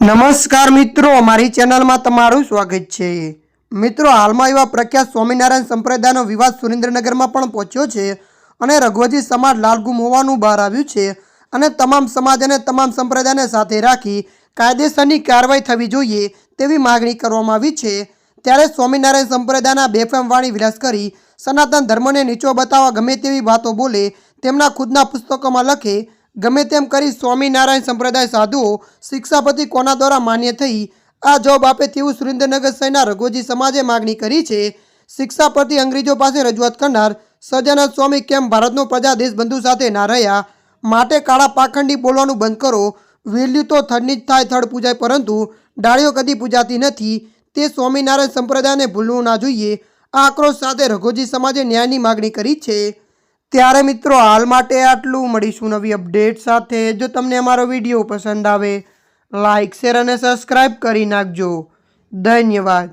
નમસ્કાર મિત્રો, મારી ચેનલમાં તમારું સ્વાગત છે। મિત્રો, હાલમાં એવા પ્રખ્યાત સ્વામિનારાયણ સંપ્રદાયનો વિવાદ સુરેન્દ્રનગરમાં પણ પહોંચ્યો છે અને રઘુવંશી સમાજ લાલગુમ હોવાનું બહાર આવ્યું છે અને તમામ સમાજ અને તમામ સંપ્રદાયને સાથે રાખી કાયદેસરની કાર્યવાહી થવી જોઈએ તેવી માગણી કરવામાં આવી છે। ત્યારે સ્વામિનારાયણ સંપ્રદાયના બેફામ વાણી વિલાસ કરી સનાતન ધર્મને નીચો બતાવવા ગમે તેવી વાતો બોલે, તેમના ખુદના પુસ્તકોમાં લખે, ગમે તેમ કરી સ્વામિનારાયણ સંપ્રદાય સાધુઓ શિક્ષાપતિ કોના દ્વારા માન્ય થઈ આ જવાબ આપે તેવું સુરેન્દ્રનગર શહેરના રઘુવંશી સમાજે માગણી કરી છે। શિક્ષાપતિ અંગ્રેજો પાસે રજૂઆત કરનાર સહજાનંદ સ્વામી કેમ ભારતનો પ્રજા દેશબંધુ સાથે ના રહ્યા, માટે કાળા પાખંડી બોલવાનું બંધ કરો। વેલ્યુ તો થડની જ થાય, થડ પૂજાય પરંતુ ડાળીઓ કદી પૂજાતી નથી, તે સ્વામિનારાયણ સંપ્રદાયને ભૂલવું ના જોઈએ। આ આક્રોશ સાથે રઘુવંશી સમાજે ન્યાયની માગણી કરી છે। ત્યારે મિત્રો, હાલ માટે આટલું। મળીશું નવી અપડેટ સાથે। જો તમને અમારો વિડીયો પસંદ આવે, લાઇક, શેર અને સબસ્ક્રાઈબ કરી નાખજો। ધન્યવાદ।